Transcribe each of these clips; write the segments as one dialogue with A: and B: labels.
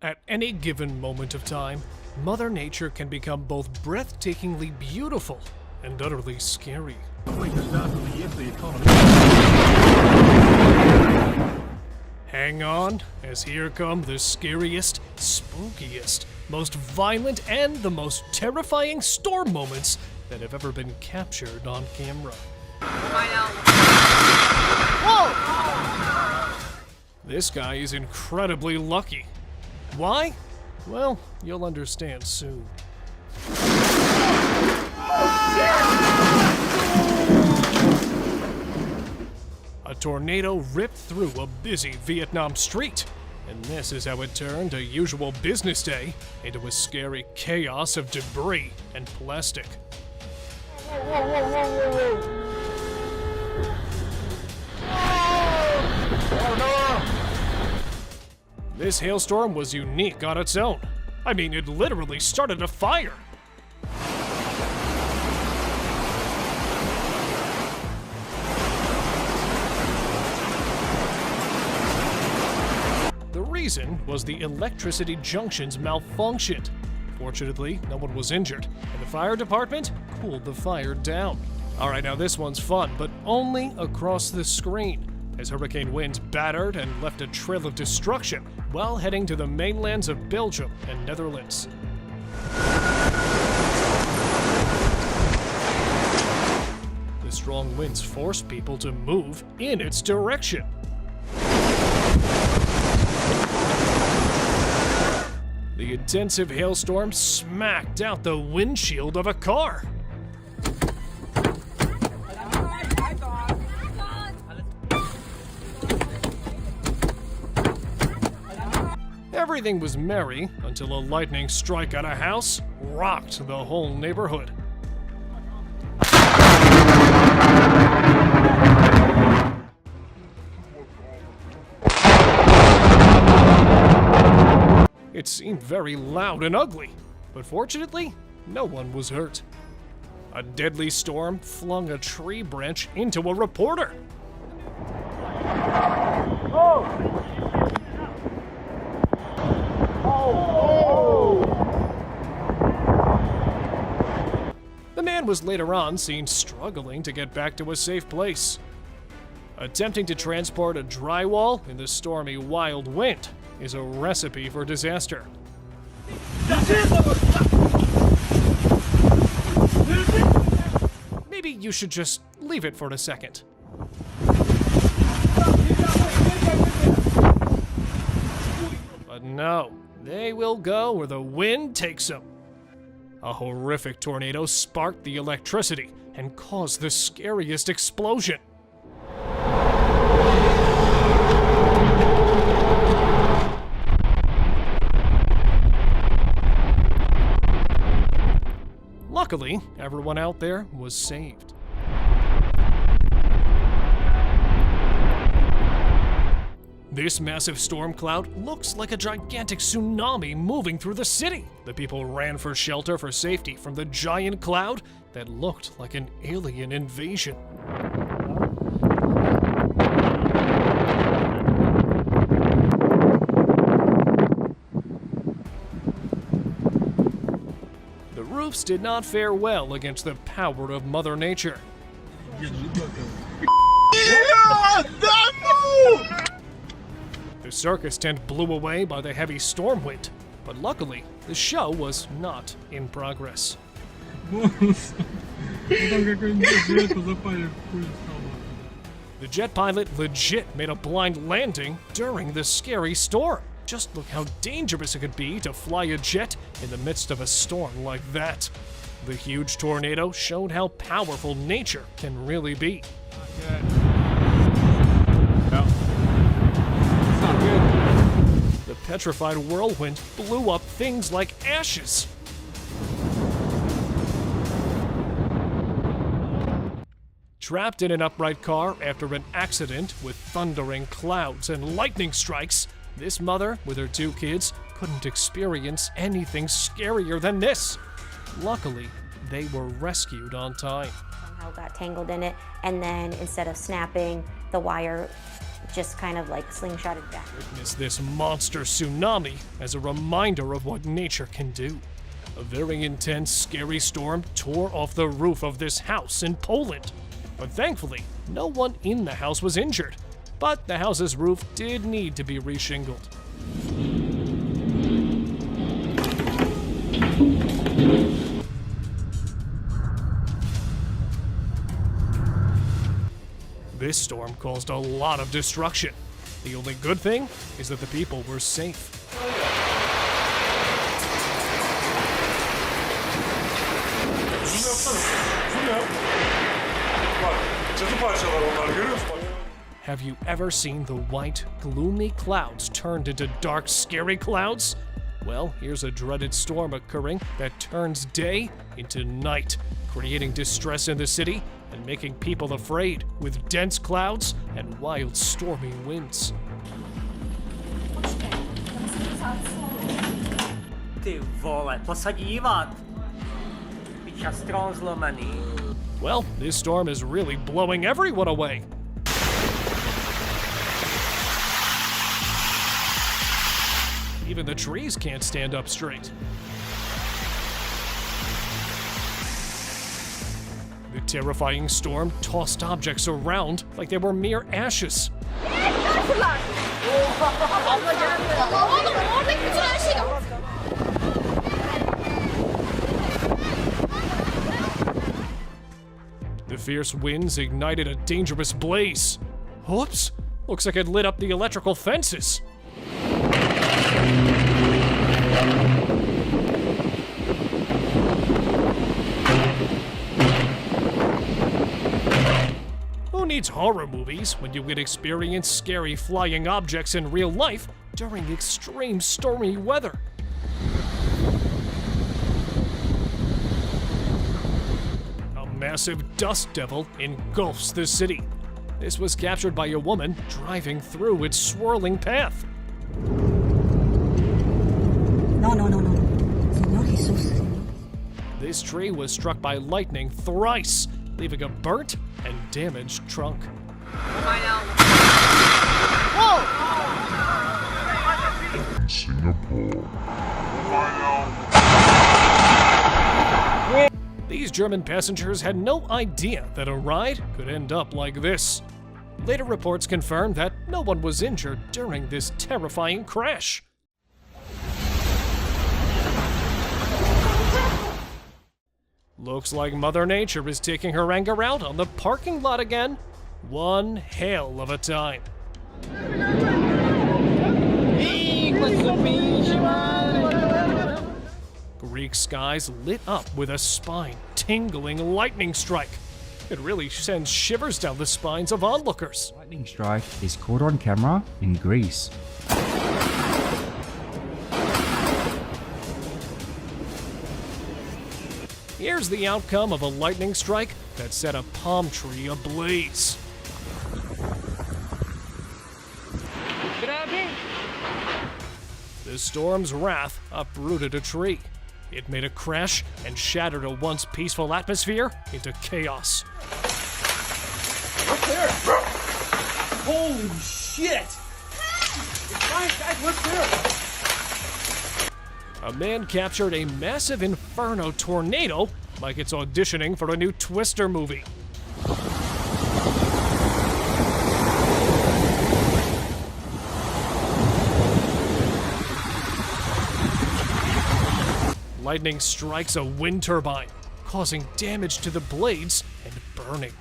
A: At any given moment of time, Mother Nature can become both breathtakingly beautiful and utterly scary. Hang on, as here come the scariest, spookiest, most violent, and the most terrifying storm moments that have ever been captured on camera. Whoa! This guy is incredibly lucky. Why? Well, you'll understand soon. A tornado ripped through a busy Vietnam street, and this is how it turned a usual business day into a scary chaos of debris and plastic. This hailstorm was unique on its own. I mean, it literally started a fire. The reason was the electricity junctions malfunctioned. Fortunately, no one was injured, and the fire department cooled the fire down. Alright, now this one's fun, but only across the screen, as hurricane winds battered and left a trail of destruction while heading to the mainlands of Belgium and Netherlands. The strong winds forced people to move in its direction. The intensive hailstorm smacked out the windshield of a car. Everything was merry until a lightning strike at a house rocked the whole neighborhood. It seemed very loud and ugly, but fortunately, no one was hurt. A deadly storm flung a tree branch into a reporter. The man was later on seen struggling to get back to a safe place. Attempting to transport a drywall in the stormy wild wind is a recipe for disaster. Maybe you should just leave it for a second. But no, they will go where the wind takes them. A horrific tornado sparked the electricity and caused the scariest explosion. Luckily, everyone out there was saved. This massive storm cloud looks like a gigantic tsunami moving through the city. The people ran for shelter for safety from the giant cloud that looked like an alien invasion. The roofs did not fare well against the power of Mother Nature. The circus tent blew away by the heavy storm wind, but luckily, the show was not in progress. The jet pilot legit made a blind landing during the scary storm. Just look how dangerous it could be to fly a jet in the midst of a storm like that. The huge tornado showed how powerful nature can really be. The petrified whirlwind blew up things like ashes. Trapped in an upright car after an accident with thundering clouds and lightning strikes, this mother with her 2 kids couldn't experience anything scarier than this. Luckily, they were rescued on time.
B: Somehow got tangled in it, and then instead of snapping, the wire just kind of like slingshotted back.
A: Witness this monster tsunami as a reminder of what nature can do. A very intense, scary storm tore off the roof of this house in Poland. But thankfully, no one in the house was injured. But the house's roof did need to be reshingled. This storm caused a lot of destruction. The only good thing is that the people were safe. Have you ever seen the white, gloomy clouds turned into dark, scary clouds? Well, here's a dreaded storm occurring that turns day into night, creating distress in the city and making people afraid with dense clouds and wild stormy winds.
C: Ty vole, to se dívat. Piča strom zlomený.
A: Well, this storm is really blowing everyone away. Even the trees can't stand up straight. The terrifying storm tossed objects around like they were mere ashes. The fierce winds ignited a dangerous blaze. Oops, looks like it lit up the electrical fences. Who needs horror movies when you can experience scary flying objects in real life during extreme stormy weather? A massive dust devil engulfs the city. This was captured by a woman driving through its swirling path.
D: No. Señor Jesús.
A: This tree was struck by lightning thrice, leaving a burnt and damaged trunk. These German passengers had no idea that a ride could end up like this. Later reports confirmed that no one was injured during this terrifying crash. Looks like Mother Nature is taking her anger out on the parking lot again. One hell of a time. Greek skies lit up with a spine-tingling lightning strike. It really sends shivers down the spines of onlookers.
E: Lightning strike is caught on camera in Greece.
A: Here's the outcome of a lightning strike that set a palm tree ablaze. The storm's wrath uprooted a tree. It made a crash and shattered a once peaceful atmosphere into chaos.
C: Look there! Holy shit! Guys, look there!
A: A man captured a massive inferno tornado like it's auditioning for a new Twister movie. Lightning strikes a wind turbine, causing damage to the blades and burning.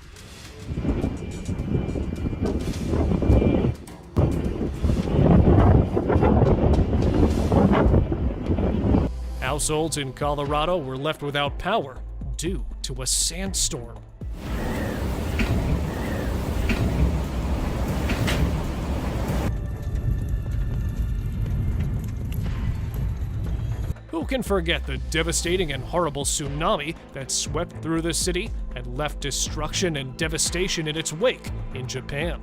A: Households in Colorado were left without power due to a sandstorm. Who can forget the devastating and horrible tsunami that swept through the city and left destruction and devastation in its wake in Japan?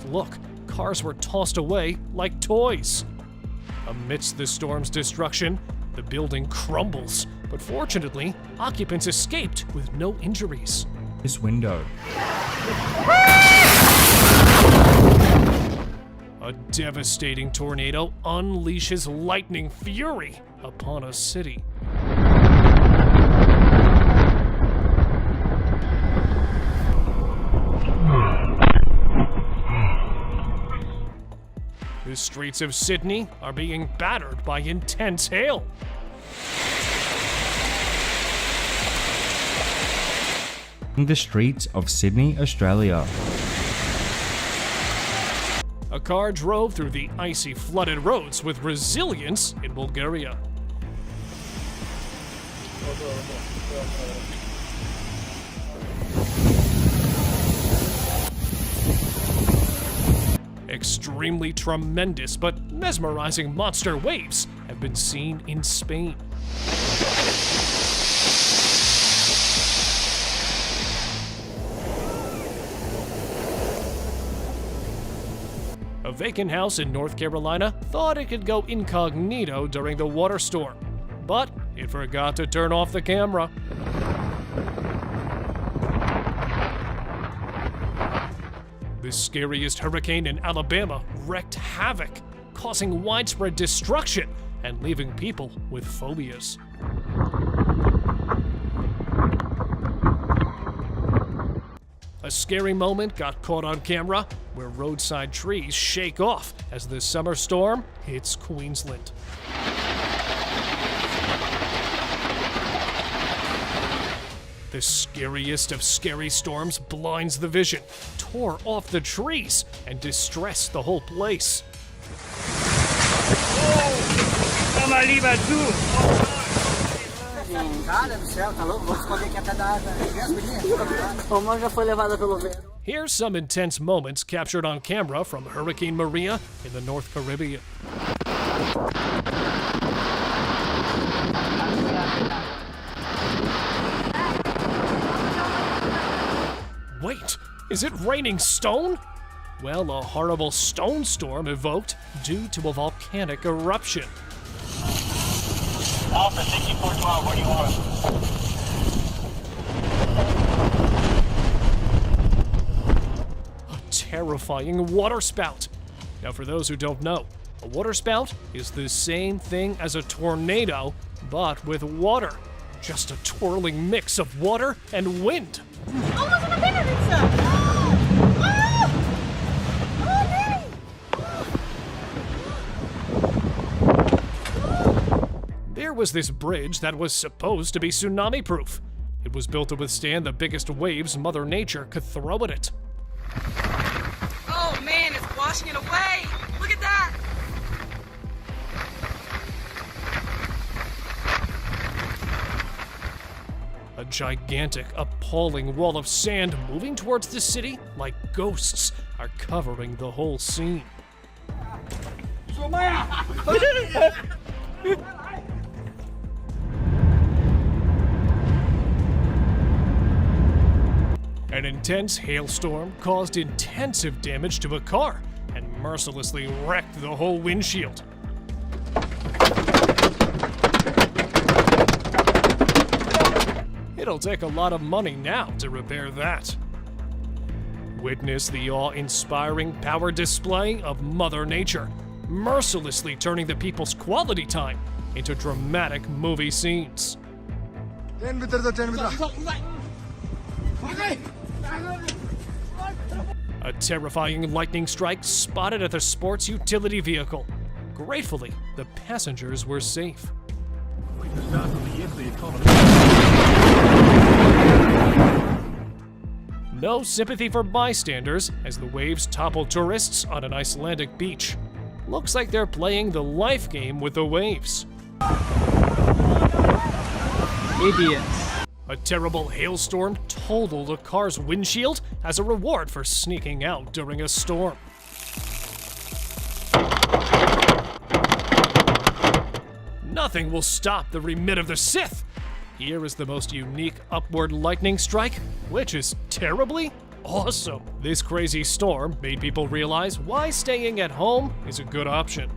A: look, cars were tossed away like toys. Amidst the storm's destruction, the building crumbles, but fortunately, occupants escaped with no injuries.
E: This window.
A: A devastating tornado unleashes lightning fury upon a city. The streets of Sydney are being battered by intense hail.
E: In the streets of Sydney, Australia.
A: A car drove through the icy, flooded roads with resilience in Bulgaria. Extremely tremendous but mesmerizing monster waves have been seen in Spain. A vacant house in North Carolina thought it could go incognito during the water storm, but it forgot to turn off the camera. The scariest hurricane in Alabama wreaked havoc, causing widespread destruction and leaving people with phobias. A scary moment got caught on camera where roadside trees shake off as the summer storm hits Queensland. The scariest of scary storms blinds the vision, tore off the trees, and distressed the whole place. Here's some intense moments captured on camera from Hurricane Maria in the North Caribbean. Wait, is it raining stone? Well, a horrible stone storm evoked due to a volcanic eruption.
F: Alpha 6412, where do you want us?
A: A terrifying waterspout. Now, for those who don't know, a waterspout is the same thing as a tornado, but with water. Just a twirling mix of water and wind. There was this bridge that was supposed to be tsunami-proof. It was built to withstand the biggest waves Mother Nature could throw at it.
G: Oh man, it's washing it away! Look at that!
A: A gigantic, appalling wall of sand moving towards the city like ghosts are covering the whole scene. An intense hailstorm caused intensive damage to a car and mercilessly wrecked the whole windshield. It'll take a lot of money now to repair that. Witness the awe-inspiring power display of Mother Nature, mercilessly turning the people's quality time into dramatic movie scenes. A terrifying lightning strike spotted at the sports utility vehicle. Gratefully, the passengers were safe. No sympathy for bystanders as the waves topple tourists on an Icelandic beach. Looks like they're playing the life game with the waves.
H: Idiots.
A: A terrible hailstorm totaled a car's windshield as a reward for sneaking out during a storm. Nothing will stop the remit of the Sith. Here is the most unique upward lightning strike, which is terribly awesome. This crazy storm made people realize why staying at home is a good option.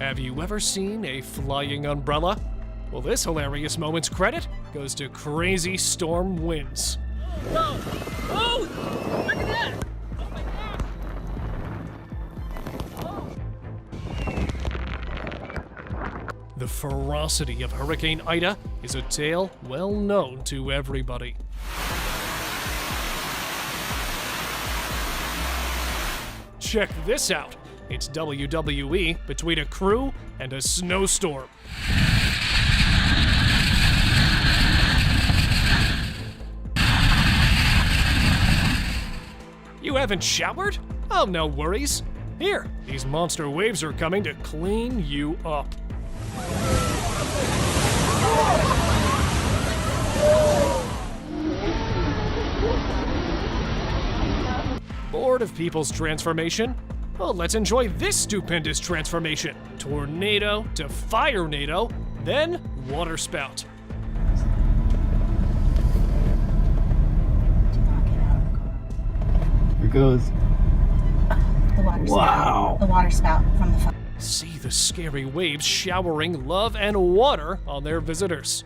A: Have you ever seen a flying umbrella? Well, this hilarious moment's credit goes to crazy storm winds.
G: Whoa! Oh! Look at that! Oh my God!
A: The ferocity of Hurricane Ida is a tale well known to everybody. Check this out. It's WWE between a crew and a snowstorm. You haven't showered? Oh, no worries. Here, these monster waves are coming to clean you up. Bored of people's transformation? Well, let's enjoy this stupendous transformation. Tornado to fire-nado, then water spout.
D: Do not get out of the car.
H: Here goes.
D: The water spout.
H: Wow.
D: The water spout from the fire.
A: See the scary waves showering love and water on their visitors.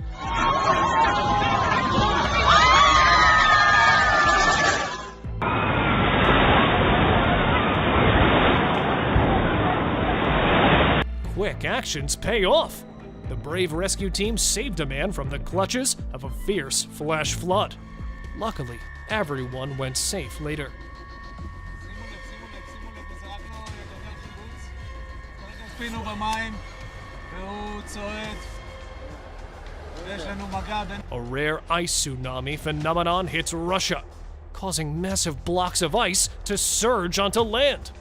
A: Quick actions pay off. The brave rescue team saved a man from the clutches of a fierce flash flood. Luckily, everyone went safe later. A rare ice tsunami phenomenon hits Russia, causing massive blocks of ice to surge onto land.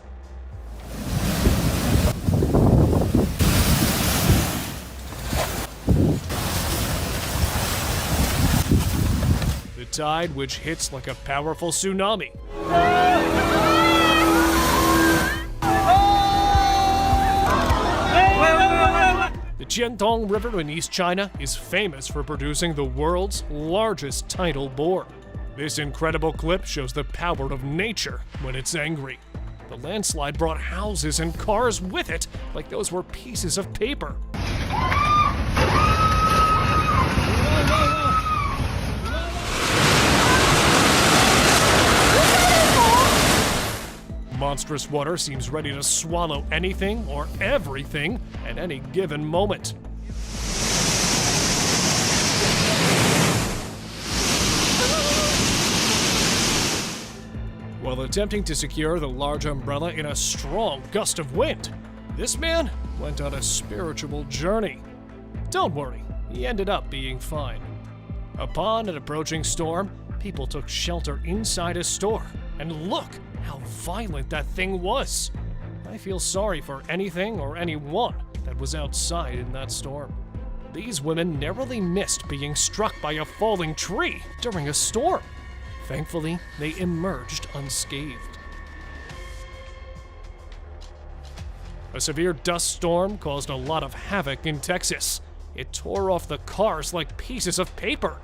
A: The tide, which hits like a powerful tsunami. The Jiantong River in East China is famous for producing the world's largest tidal bore. This incredible clip shows the power of nature when it's angry. The landslide brought houses and cars with it, like those were pieces of paper. Monstrous water seems ready to swallow anything or everything at any given moment. While attempting to secure the large umbrella in a strong gust of wind, this man went on a spiritual journey. Don't worry, he ended up being fine. Upon an approaching storm, people took shelter inside a store, and look how violent that thing was. I feel sorry for anything or anyone that was outside in that storm. These women narrowly missed being struck by a falling tree during a storm. Thankfully, they emerged unscathed. A severe dust storm caused a lot of havoc in Texas. It tore off the cars like pieces of paper.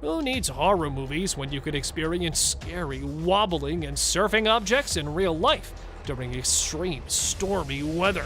A: Who needs horror movies when you can experience scary, wobbling, and surfing objects in real life during extreme stormy weather?